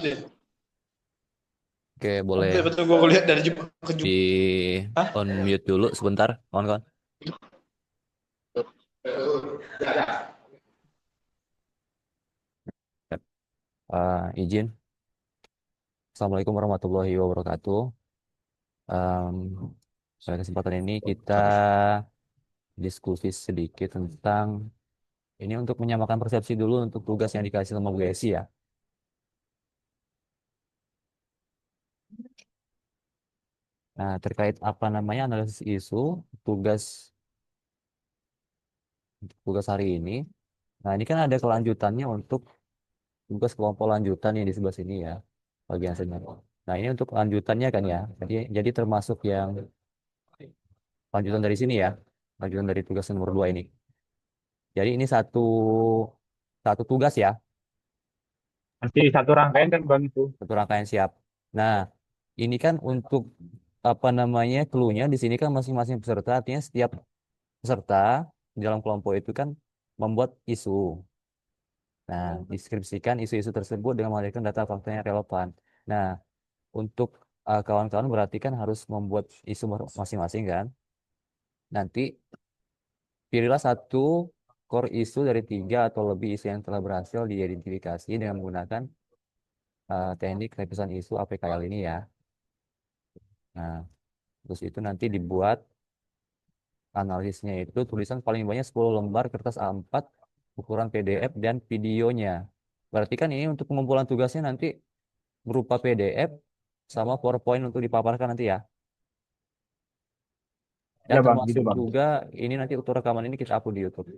deh. Oke, Betul boleh betul gue lihat dari Jepang ke di Jepang. Hah? on mute dulu sebentar, kawan-kawan. Ya, izin. Assalamualaikum warahmatullahi wabarakatuh. Em, Pada kesempatan ini kita diskusi sedikit tentang ini untuk menyamakan persepsi dulu untuk tugas yang dikasih sama Bu Esi ya. Nah, terkait apa namanya analisis isu tugas tugas hari ini. Nah, ini kan ada kelanjutannya untuk tugas kelompok lanjutan yang di sebelah sini ya, bagian sini. Nah, ini untuk lanjutannya kan ya. Jadi termasuk yang lanjutan dari sini ya, lanjutan dari tugas nomor 2 ini. Jadi ini satu satu tugas ya, Nanti satu rangkaian kan Bang itu. satu rangkaian siap. Nah, ini kan untuk apa namanya clue-nya di sini kan masing-masing peserta, artinya setiap peserta di dalam kelompok itu kan membuat isu. Nah, deskripsikan isu-isu tersebut dengan menghadirkan data fakta yang relevan. Nah, untuk kawan-kawan berarti kan harus membuat isu masing-masing kan. Nanti pilihlah satu core isu dari tiga atau lebih isu yang telah berhasil diidentifikasi dengan menggunakan teknik revisan isu APKL ini ya. Nah, terus itu nanti dibuat analisisnya itu tulisan paling banyak 10 lembar kertas A4 ukuran PDF dan videonya. Berarti kan ini untuk pengumpulan tugasnya nanti berupa PDF sama PowerPoint untuk dipaparkan nanti ya. Dan Ya Bang, gitu termasuk Bang. juga ini nanti untuk rekaman ini kita upload di YouTube.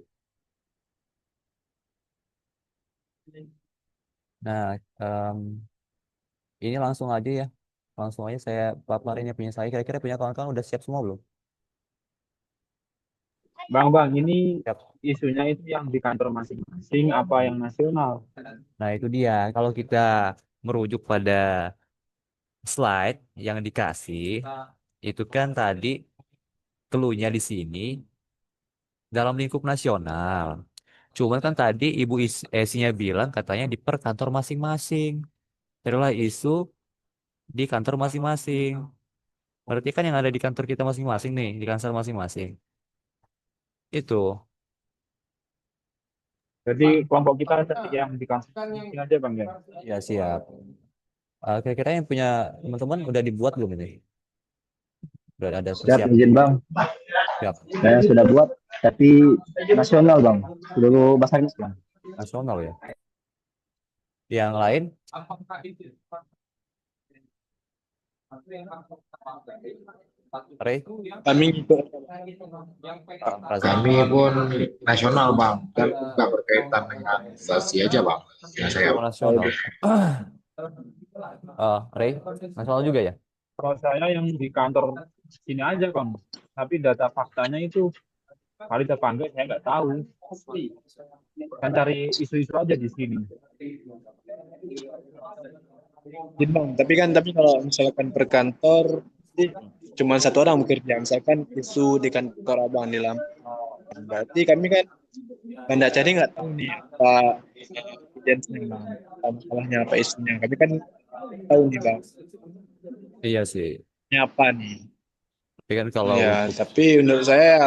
Nah, ini langsung aja ya. Langsung aja saya paparin yang punya saya. Kira-kira punya kawan-kawan udah siap semua belum? Bang, ini Siap. isunya itu yang di kantor masing-masing apa yang nasional? Nah, itu dia. Kalau kita merujuk pada slide yang dikasih, itu kan tadi clue-nya di sini dalam lingkup nasional. Cuman kan tadi Ibu Esinya bilang katanya di per kantor masing-masing. Adalah isu di kantor masing-masing. Berarti kan yang ada di kantor kita masing-masing nih, di kantor masing-masing. Itu. Jadi kelompok kita cari yang di kantor masing-masing aja Bang ya. Ya siap. Kira-kira yang punya teman-teman udah dibuat belum ini? Udah ada Siap persiapan? izin Bang, Siap. saya sudah buat, tapi nasional Bang, dulu Basarnas Bang. Nasional ya. Yang lain, Ray, Kami gitu. Razak. Kami pun nasional Bang, dan nggak berkaitan dengan stasi aja Bang. Ya saya Oh, nasional. Ray, nasional juga ya? Kalau saya yang di kantor sini aja Bang. Tapi data faktanya itu valid apa enggak saya nggak tahu. Kan cari isu-isu aja di sini. Jadi Bang, tapi kalau misalkan per kantor sih cuma satu orang bekerja. Misalkan isu di kantor Abang di Lampung. Berarti kami kan Banda cari nggak tahu nih apa urgensinya Bang, apa masalahnya apa isunya. Kami kan tahu nih Bang, Iya sih. ini apa nih. Tapi kan kalau Ya, untuk tapi menurut saya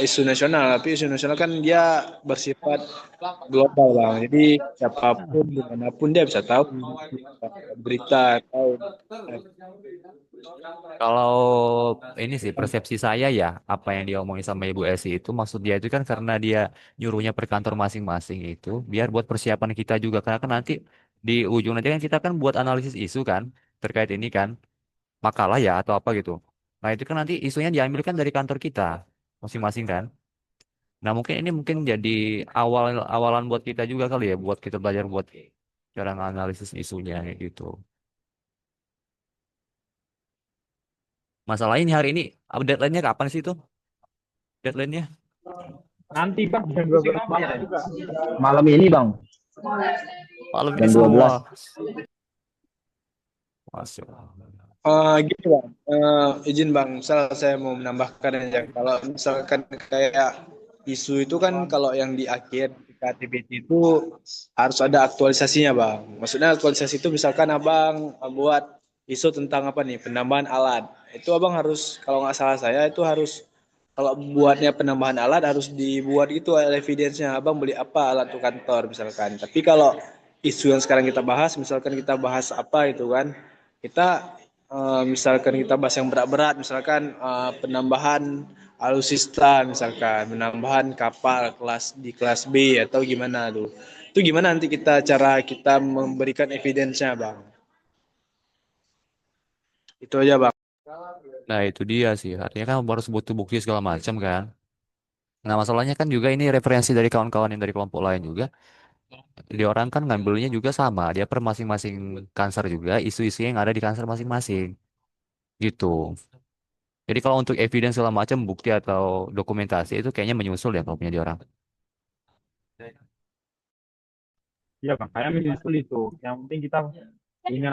isu nasional, tapi isu nasional kan dia bersifat global Bang. Jadi siapapun dimanapun dia bisa tahu berita tahu. kalau ini sih persepsi saya ya, apa yang dia omongin sama Ibu Esi itu maksud dia itu kan karena dia nyuruhnya per kantor masing-masing itu biar buat persiapan kita juga karena kan nanti di ujung nanti kan kita kan buat analisis isu kan terkait ini kan makalah ya atau apa gitu. Nah, itu kan nanti isunya diambil kan dari kantor kita masing-masing kan. Nah, mungkin ini mungkin jadi awalan buat kita juga kali ya buat kita belajar buat cara analisis isunya kayak gitu. Masalah ini hari ini deadline-nya kapan sih itu? Deadline-nya? Nanti Bang jam 12 malam juga. Malam ini Bang, Malam ini jam 12. semua. Masuk. Gitu Bang, izin Bang, misal saya mau menambahkan aja. Kalau misalkan kayak isu itu kan kalau yang di akhir KTBT itu harus ada aktualisasinya bang. Maksudnya aktualisasi itu misalkan abang buat isu tentang apa nih penambahan alat. Itu abang harus kalau nggak salah saya itu harus kalau buatnya penambahan alat harus dibuat gitu evidence-nya. Abang beli apa alat untuk kantor misalkan. Tapi kalau isu yang sekarang kita bahas, misalkan kita bahas apa itu kan, kita misalkan kita bahas yang berat-berat, misalkan penambahan alutsista, misalkan penambahan kapal di kelas B atau gimana tuh. Itu gimana nanti cara kita memberikan evidence-nya, Bang? Itu aja, Bang. Nah, itu dia sih. Artinya kan harus butuh bukti segala macam kan. Nah, masalahnya kan juga ini referensi dari kawan-kawan yang dari kelompok lain juga. Jadi orang kan ngambilnya juga sama. Dia per masing-masing kanser juga, isu-isu yang ada di kanser masing-masing. Gitu. Jadi kalau untuk evidence segala macam, bukti atau dokumentasi itu kayaknya menyusul ya kalau punya di orang. Ya makanya menyusul itu. Yang penting kita punya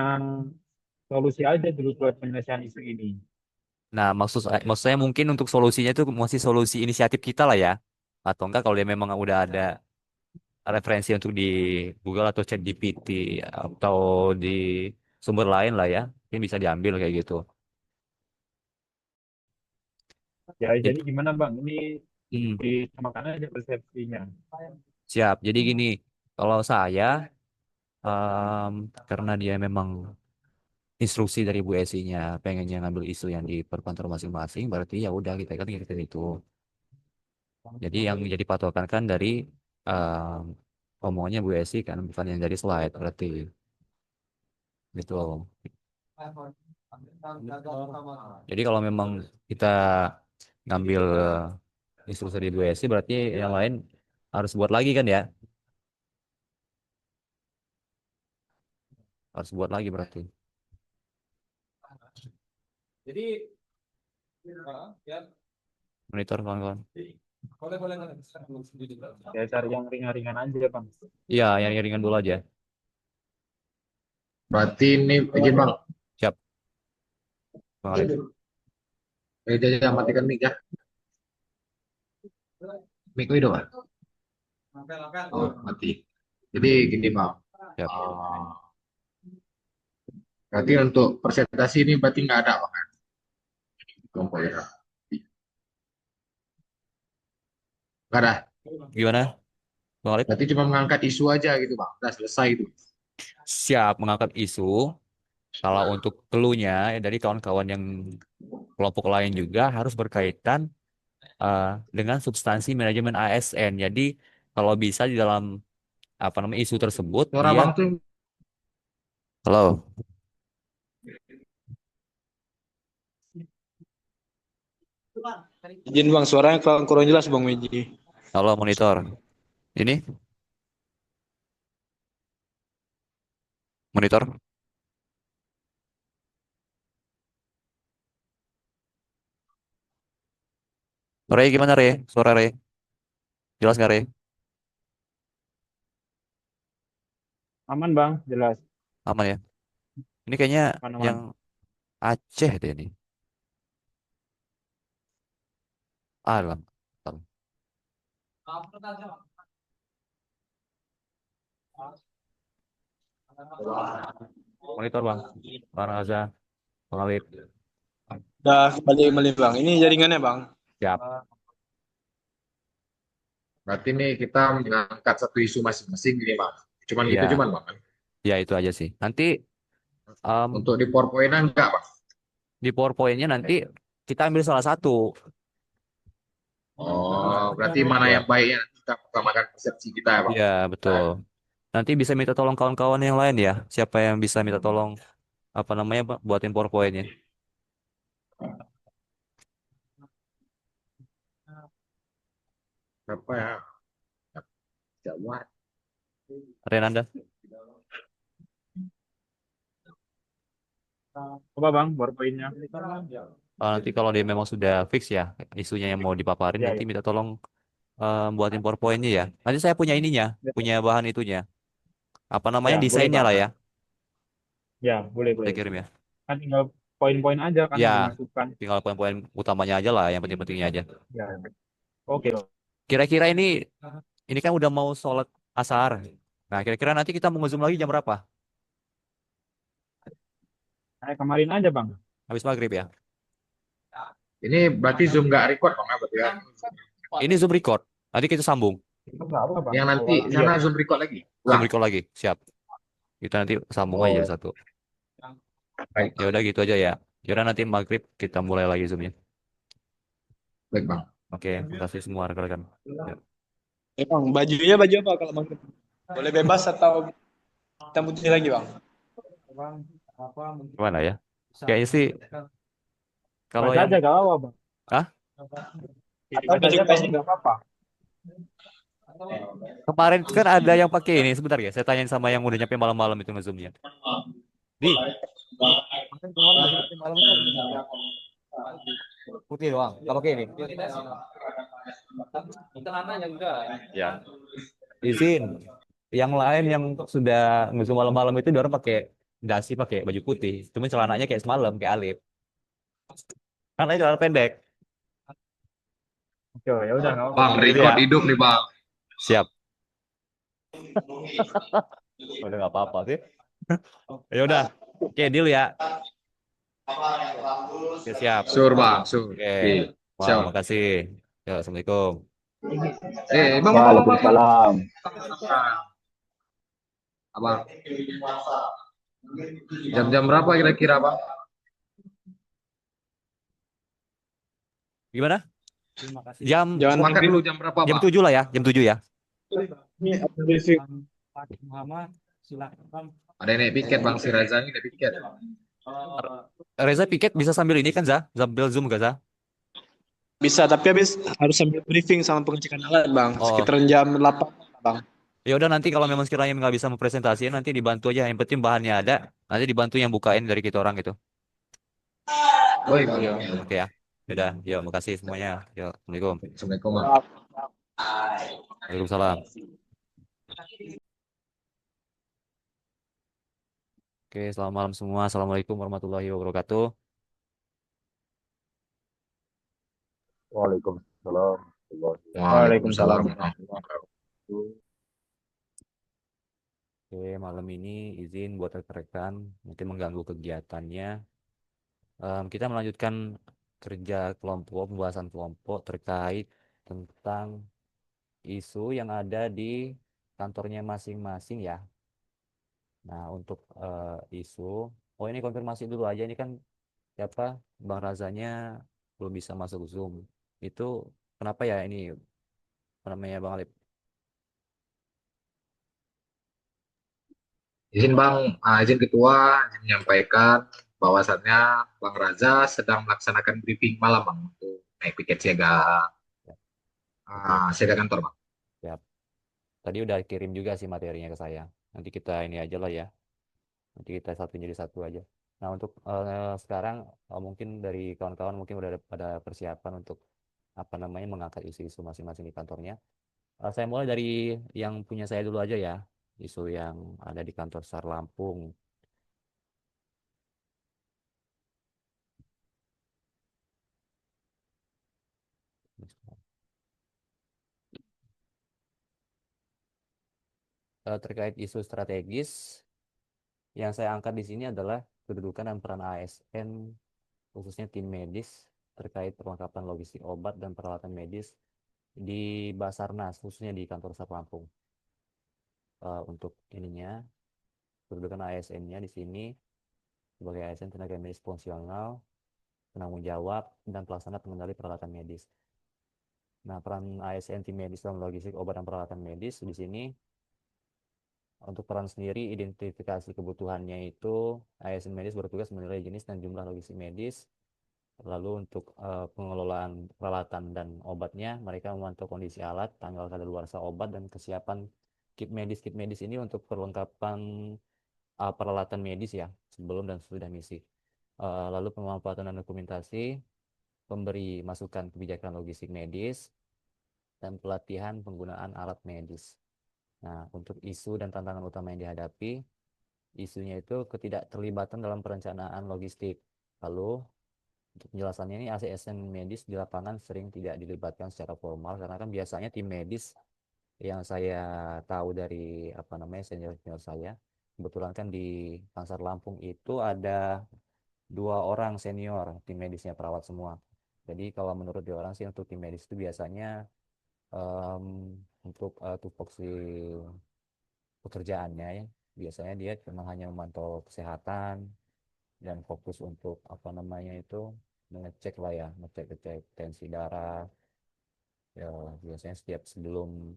solusi aja dulu buat penyelesaian isu ini. Nah, maksud saya mungkin untuk solusinya itu masih solusi inisiatif kita lah ya. Atau enggak kalau dia memang udah ada referensi untuk di Google atau ChatGPT atau di sumber lain lah ya. Mungkin bisa diambil kayak gitu. Ya jadi Jadi, gimana Bang? Ini hmm, disamakan aja persepsinya. siap. Jadi gini, kalau saya karena dia memang instruksi dari Bu Esi-nya pengennya ngambil isu yang di perkantor masing-masing, berarti ya udah kita kan kita itu. Jadi yang jadi patokan kan dari omongannya Bu Esi kan, bukan yang dari slide berarti gitu. Jadi kalau memang kita ngambil instruksi dari Bu Esi, berarti yang lain harus buat lagi kan ya? Harus buat lagi berarti. Monitor kawan-kawan. Ya cari yang ringan-ringan aja Bang. Iya, yang ringan dulu aja. Berarti ini izin bang. Siap. Bang Arif. Jangan matikan mic ya. Mic itu bang. Oh mati. Jadi gini bang. Siap. Berarti untuk presentasi ini berarti nggak ada bang. Kelompok ya. Nggak ada. Gimana, Bang Arif? Berarti cuma mengangkat isu aja gitu bang. Udah selesai itu. Siap mengangkat isu. Kalau untuk keluhnya dari kawan-kawan yang kelompok lain juga harus berkaitan dengan substansi manajemen ASN. Jadi kalau bisa di dalam apa namanya isu tersebut Suara dia bang tuh halo Izin, Bang, suaranya kurang jelas, Bang Meji. halo monitor ini monitor Re gimana Re? Suara Re jelas nggak Re? Aman Bang, jelas. Aman ya? Ini kayaknya yang Aman-aman. Aceh deh ini. Alam. Monitor bang. Bang Raza, Bang Alif. Udah kembali, Bang. Ini jaringannya, Bang. Siap. berarti nih kita mengangkat satu isu masing-masing gini bang. Cuman gitu Iya, cuman bang. ya itu aja sih. Nanti Untuk di PowerPoint enggak bang. di PowerPoint-nya nanti kita ambil salah satu. Oh berarti mana yang Ya, baiknya nanti kita utamakan persepsi kita ya bang. ya betul. Nanti bisa minta tolong kawan-kawan yang lain ya. Siapa yang bisa minta tolong apa namanya Pak, buatin PowerPoint-nya. Berapa ya? Tidak buat. Renanda. Coba Bang, baru poinnya. Nanti kalau dia memang sudah fix ya isunya yang mau dipaparin Ya, nanti ya. minta tolong buatin PowerPoint-nya ya. Nanti saya punya ininya, punya bahan itunya. Apa namanya Ya, boleh desainnya Bang. lah ya. Ya, boleh, Saya boleh. kirim ya. Kan tinggal poin-poin aja kan Ya, yang dimasukkan. tinggal poin-poin utamanya aja lah, yang penting-pentingnya aja. Ya, oke Bang. Kira-kira ini kan udah mau sholat asar. Nah, kira-kira nanti kita mau nge-zoom lagi jam berapa? Kayak kemarin aja bang. Habis maghrib ya. Ini berarti Zoom nggak record bang, ya, berarti ya? Ini zoom record. Nanti kita sambung. Berapa bang? Yang nanti Iya. sana Zoom record lagi. Zoom Ulang. record lagi. Siap. Kita nanti sambung aja Oh, satu. baik, Ya udah gitu aja ya. Ya udah nanti maghrib kita mulai lagi zoomnya. baik bang. Oke, terima kasih semua rekan-rekan. Ya. Bang, bajunya baju apa kalau maghrib? Boleh bebas atau kita putih lagi bang? Gimana ya? Kayaknya sih kalau Baca yang aja gak apa bang. ah Jadi Atau baca aja bang, nggak apa-apa. kemarin kan ada yang pakai ini sebentar ya. Saya tanyain sama yang udah nyampe malam-malam itu nge-zoomnya. Di, kan kemarin udah nyampe malam itu putih doang. Gak pakai ini. Ya. Izin. Yang lain yang sudah nge-zoom malam-malam itu dia orang pakai dasi pakai baju putih. Cuma celananya kayak semalam kayak Alif. Karena itu celana pendek. Oke, ya udah nggak apa-apa. Bang, Gitu record ya. hidup nih bang. Siap. Udah nggak apa-apa sih. Ya udah. Oke, deal ya. Oke, siap. Sur bang, sur. Oke. Oke. Wah, Siap. makasih. Ya, Assalamualaikum. Bang, Waalaikumsalam. abang. Jam-jam berapa kira-kira bang? Gimana? Jam Jangan Makan dulu jam berapa jam bang? 7 lah ya, jam 7 ya. Ini apa review? Ada yang naik piket bang, si Reza ini naik piket. Reza piket bisa sambil ini kan, Za? Sambil Zoom gak, Za? Bisa, tapi habis harus sambil briefing sama pengecekan alat bang. Oh. Sekitaran jam 8 bang. Ya udah nanti kalau memang sekiranya nggak bisa mempresentasikan nanti dibantu aja. Yang penting bahannya ada. Nanti dibantu yang bukain dari kita orang gitu. Baik bang. Oke ya. Udah, yuk makasih semuanya. Yuk, Assalamualaikum. Assalamualaikum bang. Waalaikumsalam. Oke, selamat malam semua. Assalamualaikum warahmatullahi wabarakatuh. Waalaikumsalam. Waalaikumsalam. Oke, malam ini izin buat rekan-rekan mungkin mengganggu kegiatannya. Kita melanjutkan kerja kelompok, pembahasan kelompok terkait tentang isu yang ada di kantornya masing-masing ya. Nah, untuk isu, oh ini konfirmasi dulu aja ini kan siapa Bang Razanya belum bisa masuk Zoom. Itu kenapa ya ini apa namanya Bang Alip? Izin bang, izin ketua, izin menyampaikan bahwasannya Bang Raza sedang melaksanakan briefing malam bang untuk naik piket siaga siaga kantor bang. Siap. Tadi udah kirim juga sih materinya ke saya. Nanti kita ini aja lah ya. Nanti kita satu jadi satu aja. Nah, untuk sekarang mungkin dari kawan-kawan mungkin udah ada pada persiapan untuk apa namanya mengangkat isu-isu masing-masing di kantornya. Saya mulai dari yang punya saya dulu aja ya. Isu yang ada di kantor SAR Lampung. Terkait isu strategis yang saya angkat di sini adalah kedudukan dan peran ASN khususnya tim medis terkait perlengkapan logistik obat dan peralatan medis di Basarnas khususnya di kantor SAR Lampung. Untuk ininya kedudukan ASN-nya di sini sebagai ASN tenaga medis fungsional, penanggung jawab dan pelaksana pengendali peralatan medis. Nah, peran ASN tim medis dalam logistik obat dan peralatan medis di sini untuk peran sendiri identifikasi kebutuhannya itu ASN medis bertugas menilai jenis dan jumlah logistik medis. Lalu untuk pengelolaan peralatan dan obatnya, mereka memantau kondisi alat, tanggal kadaluarsa obat dan kesiapan kit medis. Kit medis ini untuk perlengkapan peralatan medis ya sebelum dan sesudah misi. Lalu pemanfaatan dan dokumentasi, pemberi masukan kebijakan logistik medis, dan pelatihan penggunaan alat medis. Nah, untuk isu dan tantangan utama yang dihadapi, isunya itu ketidakterlibatan dalam perencanaan logistik. Lalu Untuk penjelasannya ini ASN medis di lapangan sering tidak dilibatkan secara formal karena kan biasanya tim medis yang saya tahu dari apa namanya senior-senior saya, kebetulan kan di Lansar Lampung itu ada 2 orang senior tim medisnya perawat semua. Jadi kalau menurut 2 orang sih untuk tim medis itu biasanya em, untuk tupoksi pekerjaannya ya biasanya dia cuma hanya memantau kesehatan dan fokus untuk apa namanya itu mengecek lah ya ngecek tensi darah ya biasanya setiap sebelum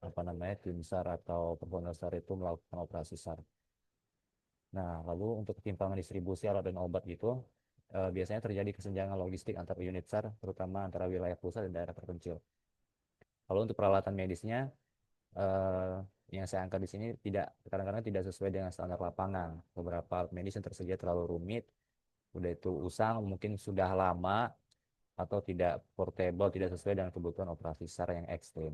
apa namanya tim SAR atau personel SAR itu melakukan operasi SAR. Nah lalu untuk ketimpangan distribusi alat dan obat gitu biasanya terjadi kesenjangan logistik antar unit SAR terutama antara wilayah pusat dan daerah terpencil. Lalu untuk peralatan medisnya eh, yang saya angkat di sini tidak kadang-kadang tidak sesuai dengan standar lapangan. Beberapa alat medis yang tersedia terlalu rumit, udah itu usang, mungkin sudah lama atau tidak portable, tidak sesuai dengan kebutuhan operasi SAR yang ekstrim.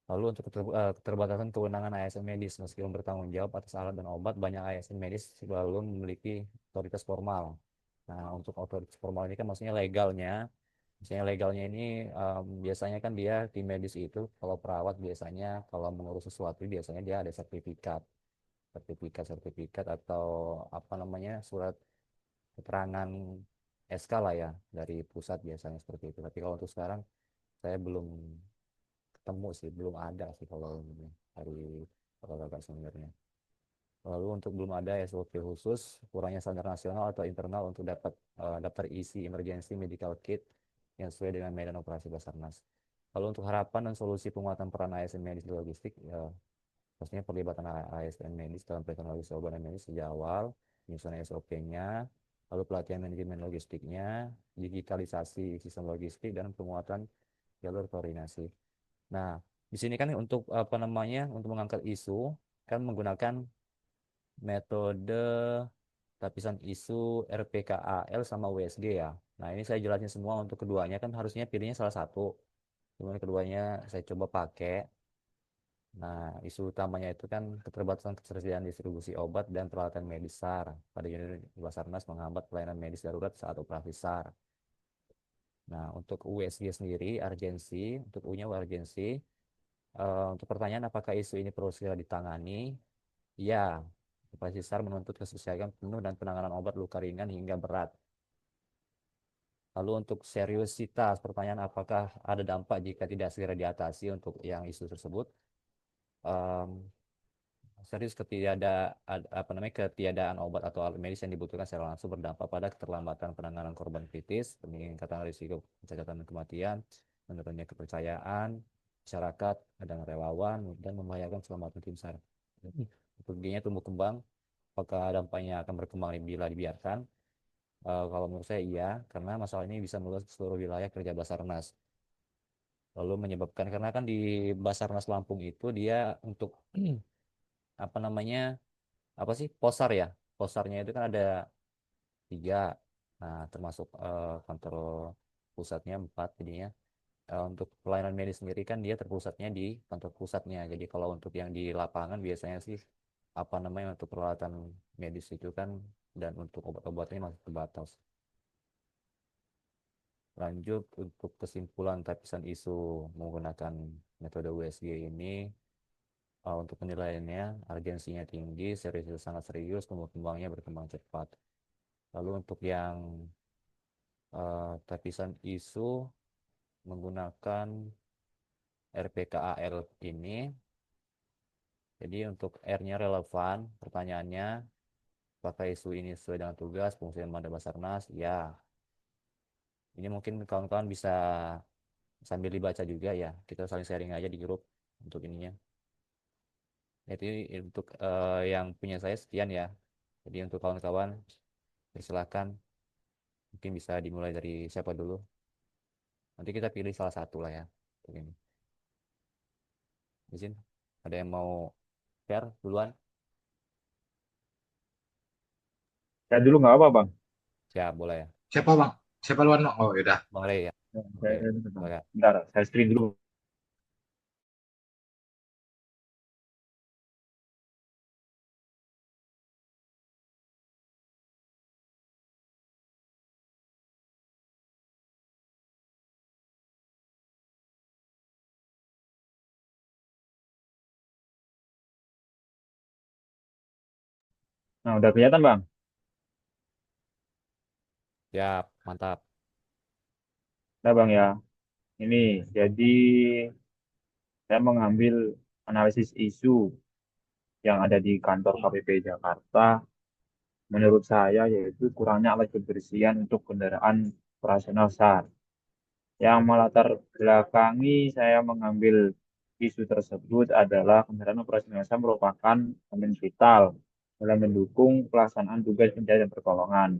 Lalu untuk keterbatasan kewenangan ASN medis, meskipun bertanggung jawab atas alat dan obat, banyak ASN medis belum memiliki otoritas formal. Nah, untuk otoritas formal ini kan maksudnya legalnya. Misalnya legalnya ini biasanya kan dia tim medis itu kalau perawat biasanya kalau mengurus sesuatu biasanya dia ada sertifikat atau apa namanya surat keterangan SK lah ya dari pusat biasanya seperti itu. Tapi kalau untuk sekarang saya belum ketemu sih, belum ada sih kalau ini dari kakak-kakak seniornya. Lalu untuk belum ada SOP khusus, kurangnya standar nasional atau internal untuk dapat daftar isi emergency medical kit yang sesuai dengan medan operasi Basarnas. Lalu untuk harapan dan solusi penguatan peran ASN medis di logistik, ya, pastinya perlibatan ASN medis dalam teknologi obat dan medis sejak awal, penyusunan SOP-nya, lalu pelatihan manajemen logistiknya, digitalisasi sistem logistik, dan penguatan jalur koordinasi. Nah, di sini kan untuk apa namanya, untuk mengangkat isu, kan menggunakan metode lapisan isu RPKAL sama USG ya. Nah, ini saya jelasin semua untuk keduanya kan harusnya pilihnya salah satu. Kemudian keduanya saya coba pakai. Nah, isu utamanya itu kan keterbatasan ketersediaan distribusi obat dan peralatan medis SAR. Pada unit Basarnas menghambat pelayanan medis darurat saat operasi SAR. Nah, untuk USG sendiri, urgensi, untuk U-nya urgensi. Untuk pertanyaan apakah isu ini perlu segera ditangani? Ya, operasi SAR menuntut keselesaian penuh dan penanganan obat luka ringan hingga berat. Lalu untuk seriusitas, pertanyaan apakah ada dampak jika tidak segera diatasi untuk yang isu tersebut? Em, Serius apa namanya ketiadaan obat atau alat medis yang dibutuhkan secara langsung berdampak pada keterlambatan penanganan korban kritis, peningkatan risiko pencacatan dan kematian, menurunnya kepercayaan masyarakat, adanya relawan, dan membahayakan keselamatan tim SAR. Kerugiannya tumbuh kembang, apakah dampaknya akan berkembang bila dibiarkan? Kalau menurut saya iya, karena masalah ini bisa meluas ke seluruh wilayah kerja Basarnas. Lalu menyebabkan karena kan di Basarnas Lampung itu dia untuk apa namanya apa sih posar ya, posarnya itu kan ada 3, nah termasuk kantor pusatnya 4 jadinya. Untuk pelayanan medis sendiri kan dia terpusatnya di kantor pusatnya. Jadi kalau untuk yang di lapangan biasanya sih apa namanya untuk peralatan medis itu kan dan untuk obat-obatnya masih terbatas. Lanjut untuk kesimpulan lapisan isu menggunakan metode USG ini untuk penilaiannya urgensinya tinggi, serius sangat serius, kembangnya berkembang cepat. Lalu untuk yang lapisan isu menggunakan RPKAL ini, jadi untuk R-nya relevan, pertanyaannya apakah isu ini sesuai dengan tugas fungsi dan mandat Basarnas? Ya, ini mungkin kawan-kawan bisa sambil dibaca juga ya. Kita saling sharing aja di grup untuk ininya. Jadi untuk yang punya saya sekian ya. Jadi untuk kawan-kawan silakan mungkin bisa dimulai dari siapa dulu. Nanti kita pilih salah satu lah ya. Untuk ini. Izin, ada yang mau share duluan? Saya dulu nggak apa, Bang. Siap, boleh ya. Siapa bang? Siapa luan? Oh, yaudah. Bang Rey ya. Oke, Bang. silakan. Bentar, saya screen dulu. Nah, udah kelihatan Bang? Ya, mantap. Udah Bang ya. Ini jadi saya mengambil analisis isu yang ada di kantor KPP Jakarta. Menurut saya yaitu kurangnya alat kebersihan untuk kendaraan operasional SAR. Yang melatar belakangi saya mengambil isu tersebut adalah kendaraan operasional SAR merupakan elemen vital dalam mendukung pelaksanaan tugas pencarian dan pertolongan.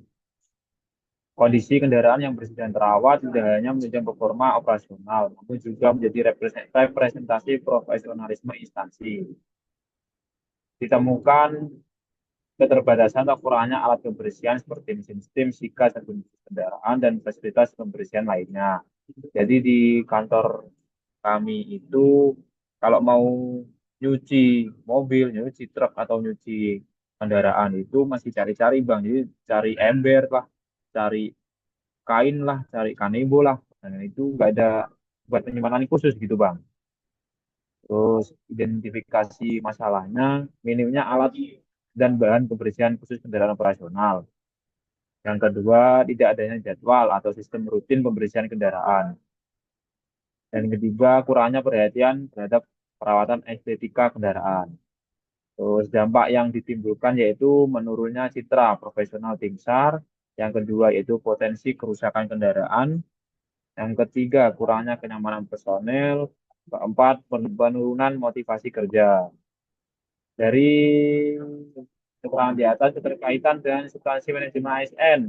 Kondisi kendaraan yang bersih dan terawat tidak hanya menunjukkan performa operasional, namun juga menjadi representasi profesionalisme instansi. Ditemukan keterbatasan atau kurangnya alat kebersihan seperti mesin steam, sikat, dan kendaraan, dan fasilitas pembersihan lainnya. Jadi di kantor kami itu kalau mau nyuci mobil, nyuci truk, atau nyuci kendaraan itu masih cari-cari Bang. Jadi cari ember lah, cari kain lah, cari kanebo lah. Dan itu nggak ada buat penyimpanan khusus gitu Bang. Terus identifikasi masalahnya, minimnya alat dan bahan kebersihan khusus kendaraan operasional. Yang kedua, tidak adanya jadwal atau sistem rutin pembersihan kendaraan. Dan ketiga, kurangnya perhatian terhadap perawatan estetika kendaraan. Terus dampak yang ditimbulkan yaitu menurunnya citra profesional tim SAR. Yang kedua yaitu potensi kerusakan kendaraan. Yang ketiga, kurangnya kenyamanan personel. Keempat, penurunan motivasi kerja. Dari keterangan di atas keterkaitan dengan substansi manajemen ASN,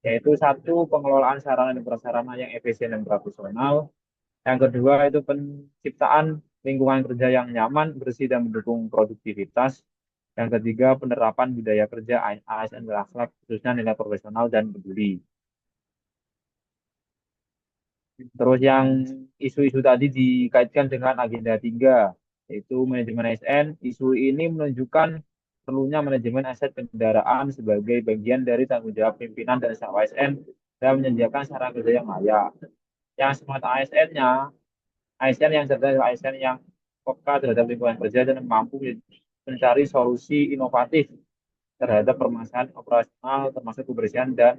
yaitu satu, pengelolaan sarana dan prasarana yang efisien dan profesional. Yang kedua itu penciptaan lingkungan kerja yang nyaman, bersih, dan mendukung produktivitas. Yang ketiga, penerapan budaya kerja ASN berakhlak, khususnya nilai profesional dan peduli. Terus yang isu-isu tadi dikaitkan dengan agenda 3, yaitu manajemen ASN. Isu ini menunjukkan perlunya manajemen aset kendaraan sebagai bagian dari tanggung jawab pimpinan dan staf ASN dan menyediakan sarana kerja yang layak. Yang semata ASN yang cerdas, ASN yang peka terhadap lingkungan kerja dan mampu mencari solusi inovatif terhadap permasalahan operasional termasuk kebersihan dan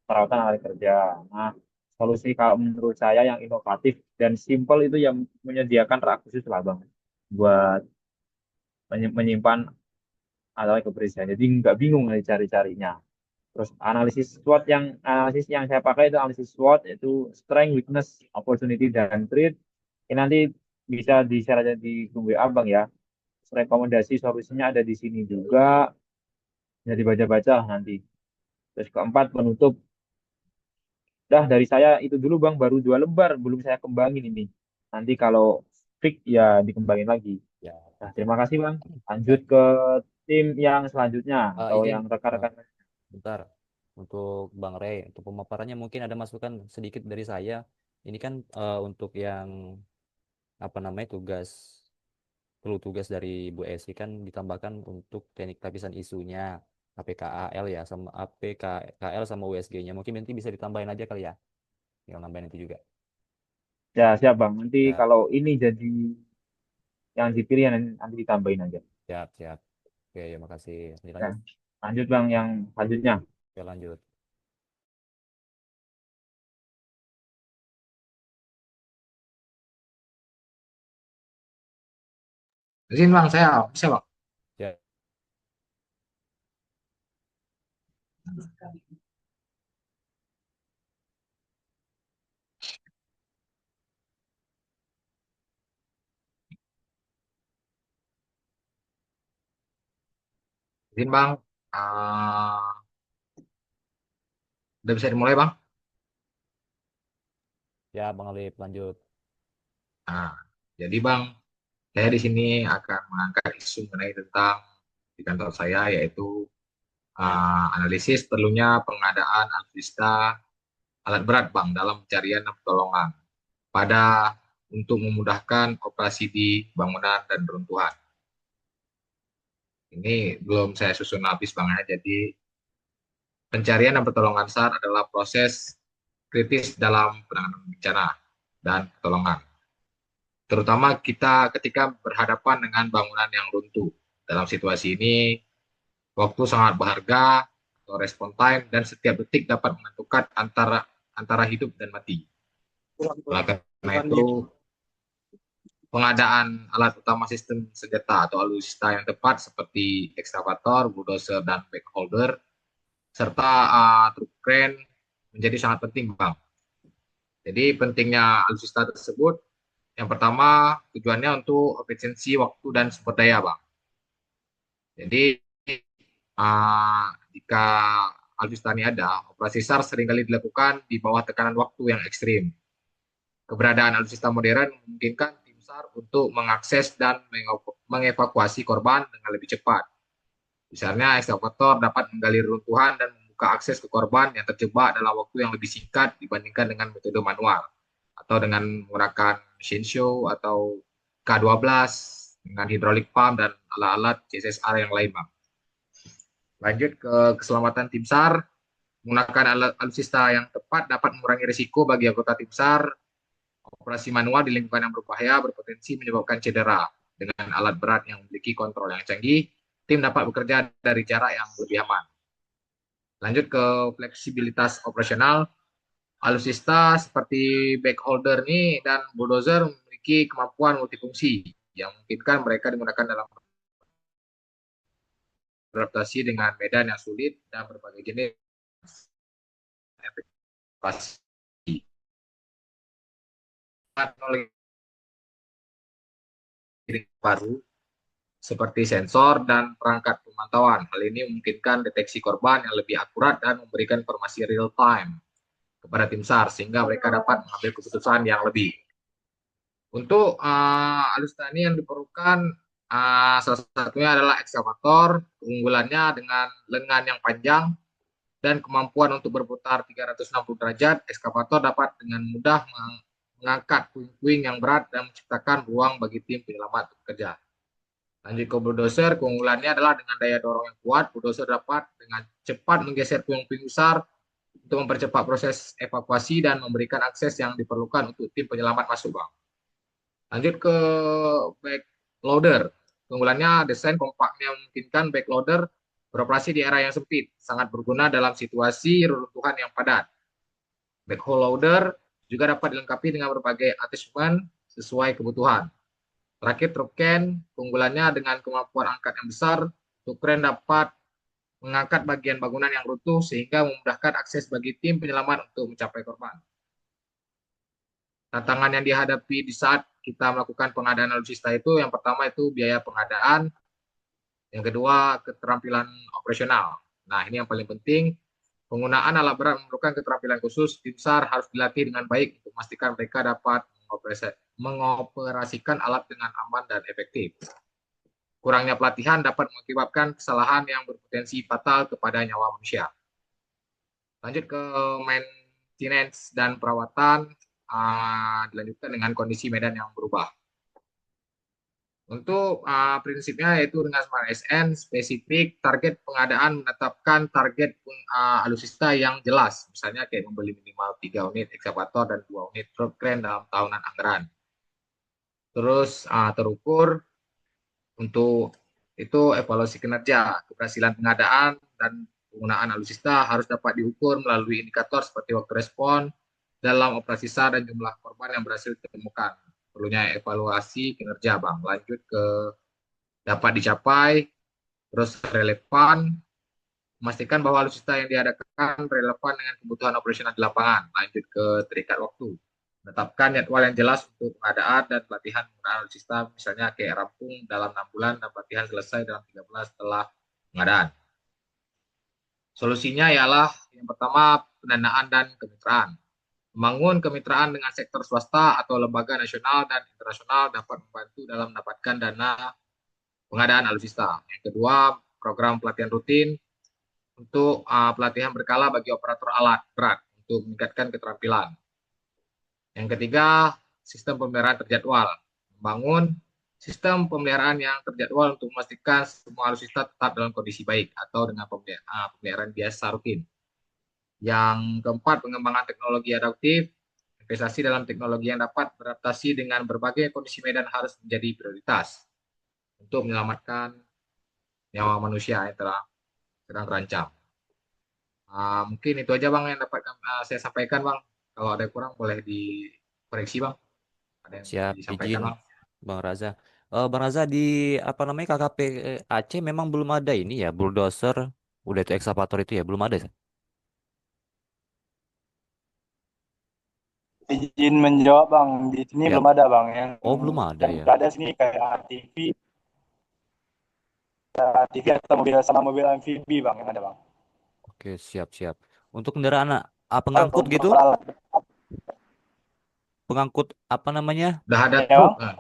perawatan alat kerja. Nah, solusi kalau menurut saya yang inovatif dan simpel itu yang menyediakan rak khusus lah Bang buat menyimpan alat kebersihan. Jadi nggak bingung nih cari-carinya. Terus analisis yang saya pakai itu analisis SWOT, itu strength, weakness, opportunity, dan threat. Ini nanti bisa di-share aja di grup WA Bang ya. Rekomendasi solusinya ada di sini juga. Bisa dibaca-baca nanti. Terus keempat, penutup. Dah dari saya itu dulu Bang, baru 2 lembar, belum saya kembangin ini. Nanti kalau fix ya dikembangin lagi. Ya, Nah, mantap. terima kasih Bang. Lanjut Ya. ke tim yang selanjutnya atau Izin, yang rekan-rekan. bentar. Untuk Bang Rey, untuk pemaparannya mungkin ada masukan sedikit dari saya. Ini kan untuk yang apa namanya perlu tugas dari Bu Esi kan ditambahkan untuk teknik lapisan isunya APKAL ya sama APKL sama USG-nya. Mungkin nanti bisa ditambahin aja kali ya. Tinggal nambahin itu juga. Ya, siap Bang. Nanti Ya, kalau ini jadi yang dipilih nanti ditambahin aja. siap, siap. Oke, ya makasih. Lanjut, Ya, lanjut. lanjut Bang yang selanjutnya. Oke, lanjut. Izin Bang, saya bisa Bang. Ya, Izin Bang. Ah, udah bisa dimulai Bang? ya Bang Alif, lanjut. Nah, jadi Bang, saya di sini akan mengangkat isu mengenai tentang di kantor saya yaitu analisis perlunya pengadaan alutsista alat berat Bang dalam pencarian dan pertolongan pada untuk memudahkan operasi di bangunan dan runtuhan. Ini belum saya susun habis Bang ya. Jadi pencarian dan pertolongan SAR adalah proses kritis dalam penanganan bencana dan pertolongan. Terutama kita ketika berhadapan dengan bangunan yang runtuh. Dalam situasi ini, Waktu sangat berharga atau respon time dan setiap detik dapat menentukan antara hidup dan mati. Oleh karena itu, pengadaan alat utama sistem senjata atau alutsista yang tepat seperti ekskavator, bulldozer, dan backholder serta truk crane menjadi sangat penting, Bang. Jadi pentingnya alutsista tersebut, yang pertama tujuannya untuk efisiensi waktu dan sumber daya, Bang. Jadi jika alutsista ini ada, operasi SAR seringkali dilakukan di bawah tekanan waktu yang ekstrim. Keberadaan alutsista modern memungkinkan tim SAR untuk mengakses dan mengevakuasi korban dengan lebih cepat. Misalnya, ekskavator dapat menggali reruntuhan dan membuka akses ke korban yang terjebak dalam waktu yang lebih singkat dibandingkan dengan metode manual atau dengan menggunakan mesin show atau K12 dengan hydraulic pump dan alat-alat CSR yang lain, Bang. Lanjut ke keselamatan tim SAR, menggunakan alutsista yang tepat dapat mengurangi risiko bagi anggota tim SAR. Operasi manual di lingkungan yang berbahaya berpotensi menyebabkan cedera. Dengan alat berat yang memiliki kontrol yang canggih, tim dapat bekerja dari jarak yang lebih aman. Lanjut ke fleksibilitas operasional, alutsista seperti backholder ini dan bulldozer memiliki kemampuan multifungsi yang memungkinkan mereka digunakan dalam beradaptasi dengan medan yang sulit dan berbagai jenis efektivitas teknologi baru seperti sensor dan perangkat pemantauan. Hal ini memungkinkan deteksi korban yang lebih akurat dan memberikan informasi real time kepada tim SAR sehingga mereka dapat mengambil keputusan yang lebih. Untuk alutsista ini yang diperlukan salah satunya adalah ekskavator. Keunggulannya dengan lengan yang panjang dan kemampuan untuk berputar 360 derajat, ekskavator dapat dengan mudah mengangkat puing-puing yang berat dan menciptakan ruang bagi tim penyelamat bekerja. Lanjut ke bulldozer, keunggulannya adalah dengan daya dorong yang kuat, bulldozer dapat dengan cepat menggeser puing-puing besar untuk mempercepat proses evakuasi dan memberikan akses yang diperlukan untuk tim penyelamat masuk, Bang. Lanjut ke backloader. Keunggulannya desain kompaknya memungkinkan backloader beroperasi di area yang sempit, sangat berguna dalam situasi reruntuhan yang padat. Backhoe loader juga dapat dilengkapi dengan berbagai attachment sesuai kebutuhan. Terakhir, truk crane, keunggulannya dengan kemampuan angkat yang besar, truk crane dapat mengangkat bagian bangunan yang runtuh sehingga memudahkan akses bagi tim penyelamat untuk mencapai korban. Tantangan yang dihadapi di saat kita melakukan pengadaan alutsista itu, yang pertama itu biaya pengadaan, yang kedua keterampilan operasional. Nah, ini yang paling penting, penggunaan alat berat memerlukan keterampilan khusus. Tim SAR harus dilatih dengan baik untuk memastikan mereka dapat mengoperasikan alat dengan aman dan efektif. Kurangnya pelatihan dapat mengakibatkan kesalahan yang berpotensi fatal kepada nyawa manusia. Lanjut ke maintenance dan perawatan, dilanjutkan dengan kondisi medan yang berubah. Untuk prinsipnya yaitu dengan Smart SN, spesifik target pengadaan menetapkan target alutsista yang jelas, misalnya kayak membeli minimal 3 unit ekskavator dan 2 unit truk crane dalam tahunan anggaran. Terus terukur untuk itu evaluasi kinerja, keberhasilan pengadaan dan penggunaan alutsista harus dapat diukur melalui indikator seperti waktu respon dalam operasi SAR dan jumlah korban yang berhasil ditemukan. Perlunya evaluasi kinerja, Bang. Lanjut ke dapat dicapai, terus relevan, memastikan bahwa alutsista yang diadakan relevan dengan kebutuhan operasional di lapangan. Lanjut ke terikat waktu, menetapkan jadwal yang jelas untuk pengadaan dan pelatihan penggunaan alutsista, misalnya kayak rampung dalam 6 bulan dan pelatihan selesai dalam 3 bulan setelah pengadaan. Solusinya ialah yang pertama pendanaan dan kemitraan. Membangun kemitraan dengan sektor swasta atau lembaga nasional dan internasional dapat membantu dalam mendapatkan dana pengadaan alutsista. Yang kedua, program pelatihan rutin untuk pelatihan berkala bagi operator alat berat untuk meningkatkan keterampilan. Yang ketiga, sistem pemeliharaan terjadwal. Membangun sistem pemeliharaan yang terjadwal untuk memastikan semua alutsista tetap dalam kondisi baik atau dengan pemeliharaan biasa rutin. Yang keempat, pengembangan teknologi adaptif. Investasi dalam teknologi yang dapat beradaptasi dengan berbagai kondisi medan harus menjadi prioritas untuk menyelamatkan nyawa manusia. sedang terancam. Mungkin itu aja Bang yang dapat saya sampaikan Bang. Kalau ada yang kurang boleh dikoreksi Bang. Ada yang Siap, disampaikan izin Bang. Bang Raza. Bang Raza di apa namanya KKP Aceh memang belum ada ini ya, bulldozer, udah itu ekskavator itu ya, belum ada. Izin menjawab Bang, di sini Siap. belum ada Bang. Oh, belum ada Yang ya. ada sini kayak ATV atau mobil sama mobil amfibi Bang yang ada Bang. Oke, siap-siap. Untuk kendaraan pengangkut Untuk gitu, alat pengangkut apa namanya? Udah ada ya truk. Bang.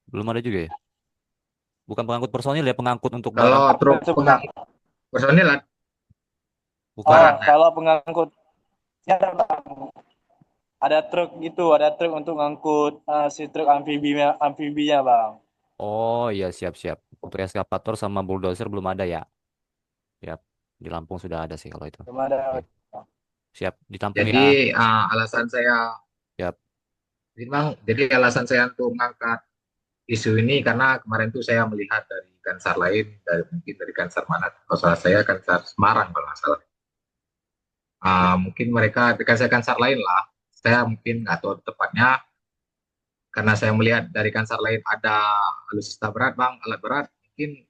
Belum ada juga ya. Bukan pengangkut personil ya, pengangkut untuk Kalau barang. truk Itu bukan. personil Bukan. Oh, barang ya. kalau pengangkutnya ada Bang. Ada truk gitu, ada truk untuk ngangkut si truk amfibinya Bang. Oh iya, siap-siap. Untuk eskavator sama bulldozer belum ada ya. Siap. Di Lampung sudah ada sih kalau itu. Belum ada. Oke. Siap, ditampung ya. Jadi alasan saya, Siap. jadi alasan saya untuk mengangkat isu ini karena kemarin tuh saya melihat dari Kansar lain, mungkin dari Kansar mana? Kalau salah saya Kansar Semarang kalau nggak salah. Mungkin mereka dari Kansar lain lah. Saya mungkin nggak tahu tepatnya karena saya melihat dari Kansar lain ada alutsista berat, Bang, alat berat. Mungkin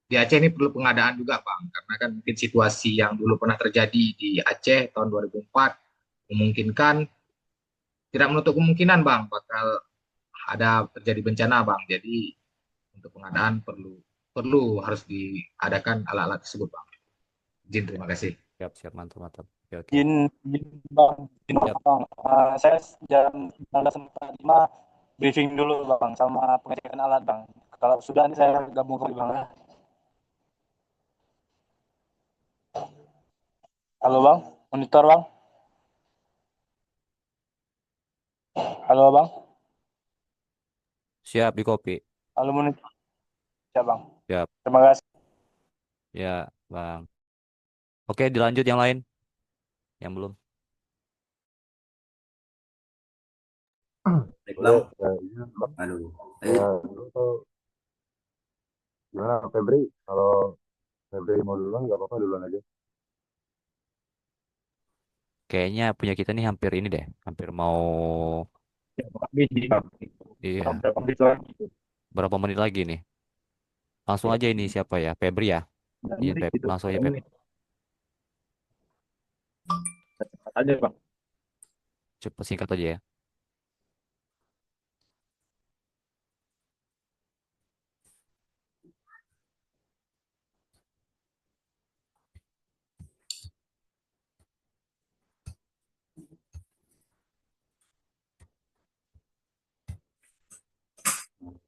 di Aceh ini perlu pengadaan juga, Bang, karena kan mungkin situasi yang dulu pernah terjadi di Aceh tahun 2004 memungkinkan tidak menutup kemungkinan, Bang, bakal ada terjadi bencana, Bang. Jadi untuk pengadaan perlu perlu harus diadakan alat-alat tersebut, Bang. Izin, terima kasih. Siap, siap, mantap, mantap. Oke, oke. Izin Bang, izin Siap. Bang. Saya jam 19.45 briefing dulu Bang sama pengecekan alat Bang. Kalau sudah ini saya gabung ke Bang. Halo Bang, monitor Bang. Halo Bang. Siap di kopi. Halo monitor. Ya Bang. Siap. Terima kasih. Ya, Bang. Oke, dilanjut yang lain. Yang belum. Baik, Bang. Iya, Aduh. ya, gimana Febri? Kalau Febri mau duluan, nggak apa-apa duluan aja. Kayaknya punya kita nih hampir ini deh. Hampir mau iya, berapa menit lagi nih? Langsung aja ini siapa ya? Febri ya? Iya, Feb. Langsung aja, Feb. Ada Bang. Cepat singkat aja ya.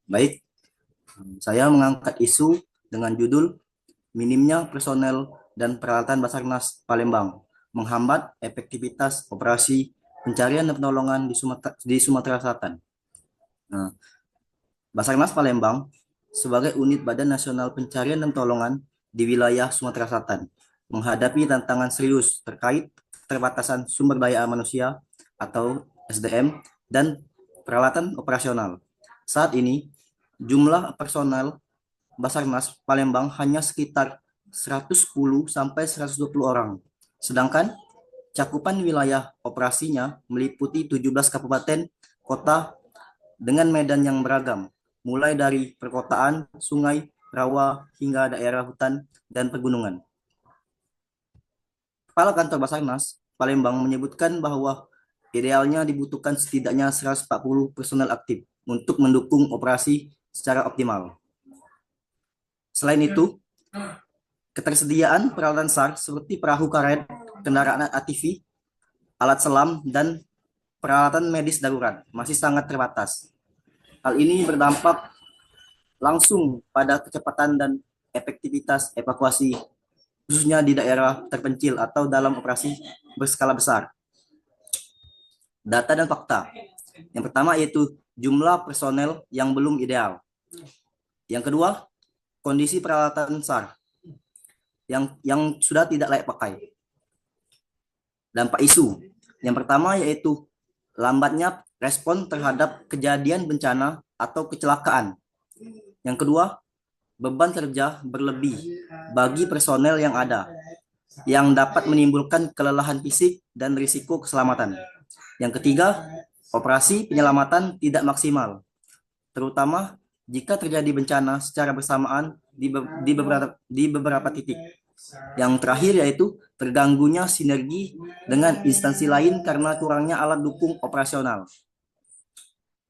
Baik, saya mengangkat isu dengan judul minimnya personel dan peralatan Basarnas Palembang menghambat efektivitas operasi pencarian dan pertolongan di Sumatera Selatan. Nah, Basarnas Palembang sebagai unit Badan Nasional Pencarian dan Pertolongan di wilayah Sumatera Selatan menghadapi tantangan serius terkait keterbatasan sumber daya manusia atau SDM dan peralatan operasional. Saat ini, jumlah personel Basarnas Palembang hanya sekitar 110 sampai 120 orang. Sedangkan cakupan wilayah operasinya meliputi 17 kabupaten kota dengan medan yang beragam, mulai dari perkotaan, sungai, rawa, hingga daerah hutan dan pegunungan. Kepala Kantor Basarnas Palembang menyebutkan bahwa idealnya dibutuhkan setidaknya 140 personel aktif untuk mendukung operasi secara optimal. Selain itu, ketersediaan peralatan SAR seperti perahu karet, kendaraan ATV, alat selam, dan peralatan medis darurat masih sangat terbatas. Hal ini berdampak langsung pada kecepatan dan efektivitas evakuasi, khususnya di daerah terpencil atau dalam operasi berskala besar. Data dan fakta. Yang pertama yaitu jumlah personel yang belum ideal. Yang kedua, kondisi peralatan SAR yang sudah tidak layak pakai. Dampak isu. Yang pertama yaitu lambatnya respon terhadap kejadian bencana atau kecelakaan. Yang kedua, beban kerja berlebih bagi personel yang ada, yang dapat menimbulkan kelelahan fisik dan risiko keselamatan. Yang ketiga, operasi penyelamatan tidak maksimal, terutama jika terjadi bencana secara bersamaan di beberapa titik. Yang terakhir yaitu terganggunya sinergi dengan instansi lain karena kurangnya alat dukung operasional.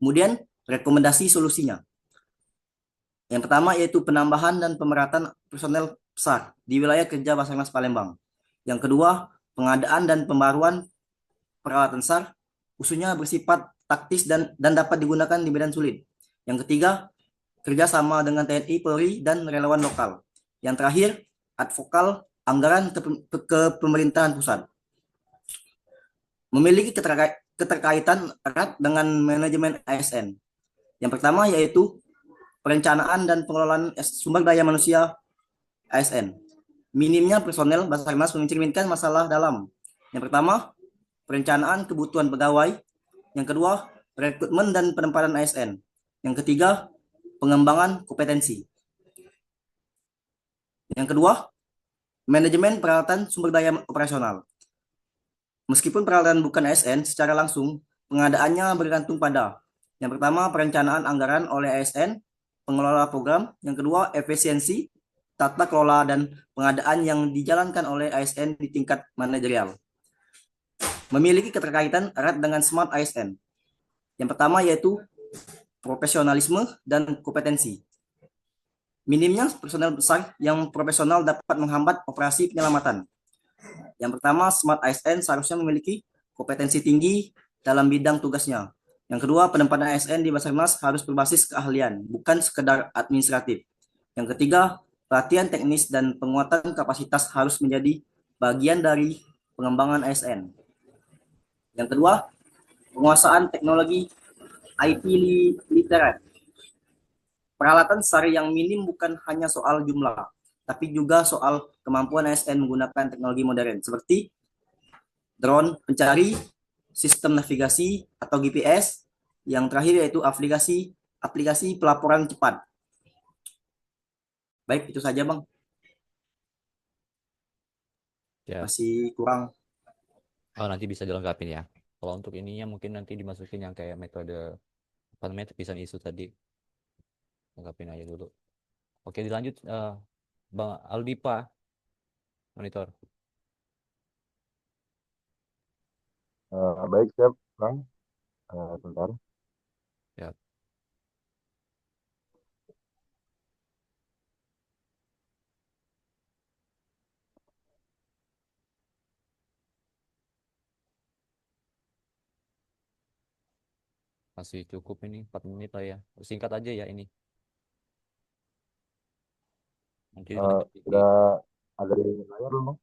Kemudian, rekomendasi solusinya. Yang pertama yaitu penambahan dan pemerataan personel SAR di wilayah kerja Basarnas Palembang. Yang kedua, pengadaan dan pembaruan peralatan SAR, khususnya bersifat taktis dan dapat digunakan di medan sulit. Yang ketiga, kerjasama dengan TNI, Polri, dan relawan lokal. Yang terakhir, advokal anggaran ke pemerintahan pusat. Memiliki keterkaitan erat dengan manajemen ASN. Yang pertama yaitu perencanaan dan pengelolaan sumber daya manusia ASN. Minimnya personel Basarnas mencerminkan masalah dalam. Yang pertama, perencanaan kebutuhan pegawai. Yang kedua, rekrutmen dan penempatan ASN. Yang ketiga, pengembangan kompetensi. Yang kedua, manajemen peralatan sumber daya operasional. Meskipun peralatan bukan ASN secara langsung, pengadaannya bergantung pada yang pertama, perencanaan anggaran oleh ASN, pengelola program. Yang kedua, efisiensi, tata kelola, dan pengadaan yang dijalankan oleh ASN di tingkat manajerial. Memiliki keterkaitan erat dengan smart ASN. Yang pertama yaitu profesionalisme dan kompetensi. Minimnya personel besar yang profesional dapat menghambat operasi penyelamatan. Yang pertama, smart ASN seharusnya memiliki kompetensi tinggi dalam bidang tugasnya. Yang kedua, penempatan ASN di Basarnas harus berbasis keahlian, bukan sekedar administratif. Yang ketiga, pelatihan teknis dan penguatan kapasitas harus menjadi bagian dari pengembangan ASN. Yang kedua, penguasaan teknologi IT literat. Peralatan SAR yang minim bukan hanya soal jumlah, tapi juga soal kemampuan ASN menggunakan teknologi modern seperti drone pencari, sistem navigasi atau GPS. Yang terakhir yaitu aplikasi pelaporan cepat. Baik, itu saja Bang. Ya. Masih kurang. Oh, nanti bisa dilengkapin ya. Kalau untuk ininya mungkin nanti dimasukin yang kayak metode apa namanya tepisan isu tadi. Lengkapin aja dulu. Oke, dilanjut Bang Aldipa, monitor. Baik, siap, Bang. Sebentar. Ya. Masih cukup ini 4 menit lah ya. Singkat aja ya ini. Nanti dilanjut Sudah ada di layar belum, Bang?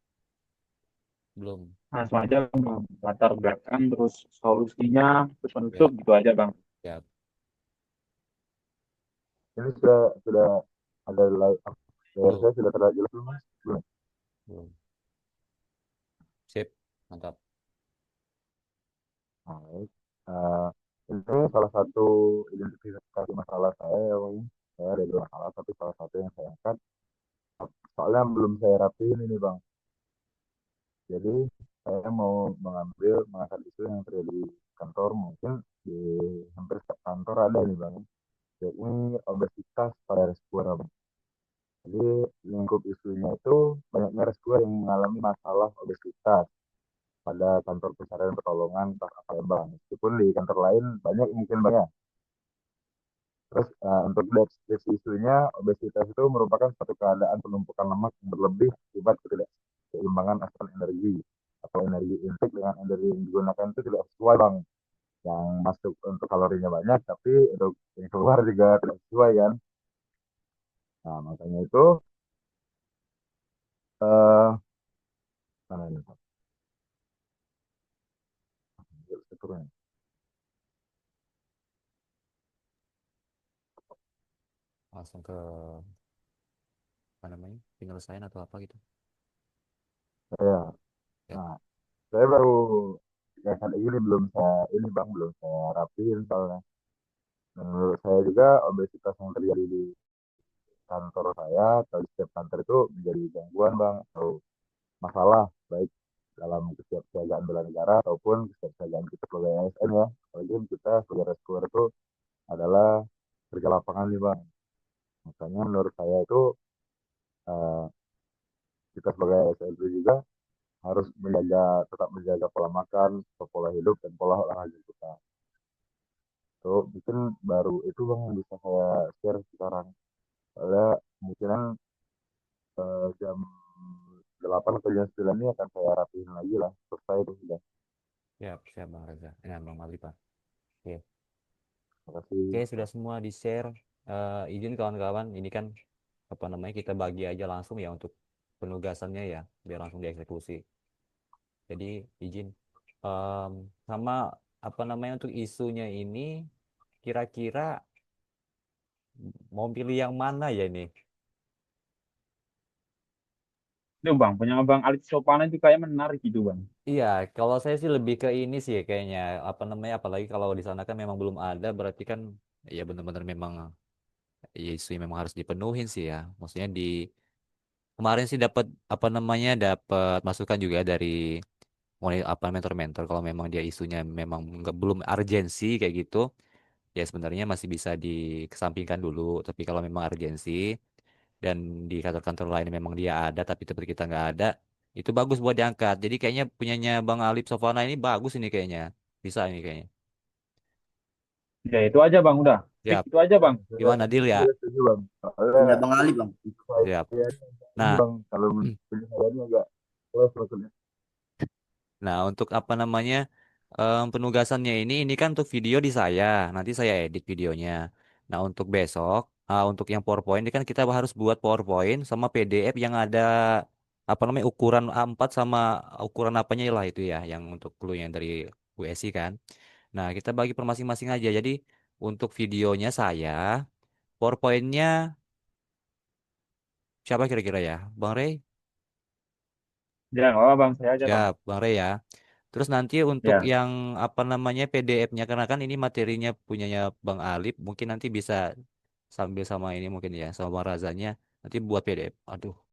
belum. Langsung aja Bang, latar belakang terus solusinya terus penutup Ya. gitu aja Bang. Ya. Ini sudah ada layar Belum. saya sudah terlihat jelas belum, Mas? Belum. Belum. Sip, mantap. Baik. Ini salah satu identifikasi masalah saya ya, Bang. Saya ada dua masalah, tapi salah satu yang saya angkat. Soalnya belum saya rapiin ini, Bang. Jadi saya mau mengangkat isu yang terjadi di kantor, mungkin di hampir setiap kantor ada nih, Bang. Yakni obesitas pada rescuer, Bang. Jadi lingkup isunya itu banyaknya rescuer yang mengalami masalah obesitas pada kantor pencarian pertolongan Palembang. Meskipun di kantor lain banyak mungkin banyak. Terus untuk deskripsi isunya, obesitas itu merupakan suatu keadaan penumpukan lemak yang berlebih akibat ketidakseimbangan asupan energi atau energi intake dengan energi yang digunakan itu tidak sesuai, Bang. Yang masuk untuk kalorinya banyak, tapi untuk yang keluar juga tidak sesuai kan. Nah, makanya itu eh mana ini? Turun. Langsung ke apa namanya? Penyelesaian atau apa gitu. Ya. Ya. Nah, saya baru ya saat ini belum saya ini Bang belum saya rapiin soalnya. Dan menurut saya juga obesitas yang terjadi di kantor saya atau di setiap kantor itu menjadi gangguan bang atau masalah baik dalam kesiapsiagaan bela negara ataupun kesiapsiagaan kita sebagai ASN ya. Apalagi kan kita sebagai rescuer itu adalah kerja lapangan nih bang. Makanya menurut saya itu eh, kita sebagai ASN itu juga harus tetap menjaga pola makan, pola hidup dan pola olahraga kita. Itu mungkin baru itu bang yang bisa saya share sekarang. Soalnya kemungkinan jam 8 atau jam 9 ini akan saya rapihin lagi lah. Selesai itu sudah. Siap, siap Bang Reza. Bang Mali, Pak. Oke. Terima kasih. Oke, sudah semua di-share. Izin kawan-kawan, ini kan apa namanya kita bagi aja langsung ya untuk penugasannya ya, biar langsung dieksekusi. Jadi izin sama apa namanya untuk isunya ini kira-kira mau pilih yang mana ya ini? Itu bang, punya Bang Alit Sopana itu kayak menarik gitu bang. Iya, kalau saya sih lebih ke ini sih kayaknya apa namanya apalagi kalau di sana kan memang belum ada berarti kan ya benar-benar memang ya isu yang memang harus dipenuhin sih ya. Maksudnya di kemarin sih dapat apa namanya dapat masukan juga dari apa mentor-mentor kalau memang dia isunya memang belum urgensi kayak gitu ya sebenarnya masih bisa dikesampingkan dulu. Tapi kalau memang urgensi dan di kantor-kantor lain memang dia ada tapi tempat kita nggak ada, itu bagus buat diangkat. Jadi kayaknya punyanya Bang Alip Sofana ini bagus ini kayaknya. Bisa ini kayaknya. Ya itu aja bang, udah. Fix Siap. itu aja bang. Gimana deal ya? Saya setuju bang. Soalnya Punya Bang Ali, Bang. Siap. saya ini Nah, bang kalau punya saya ini agak kelas maksudnya. nah untuk apa namanya penugasannya ini kan untuk video di saya. Nanti saya edit videonya. Nah untuk besok, untuk yang PowerPoint ini kan kita harus buat PowerPoint sama PDF yang ada apa namanya ukuran A4 sama ukuran apanya lah itu ya, yang untuk clue yang dari USI kan. Nah kita bagi per masing-masing aja. Jadi untuk videonya saya, PowerPointnya siapa kira-kira ya? Bang Rey? Ya nggak apa bang, saya aja Ya, bang. Bang Rey ya. Terus nanti untuk Ya. yang apa namanya PDF-nya karena kan ini materinya punyanya Bang Alip, mungkin nanti bisa sambil sama ini mungkin ya sama Bang Razanya nanti buat PDF. Aduh,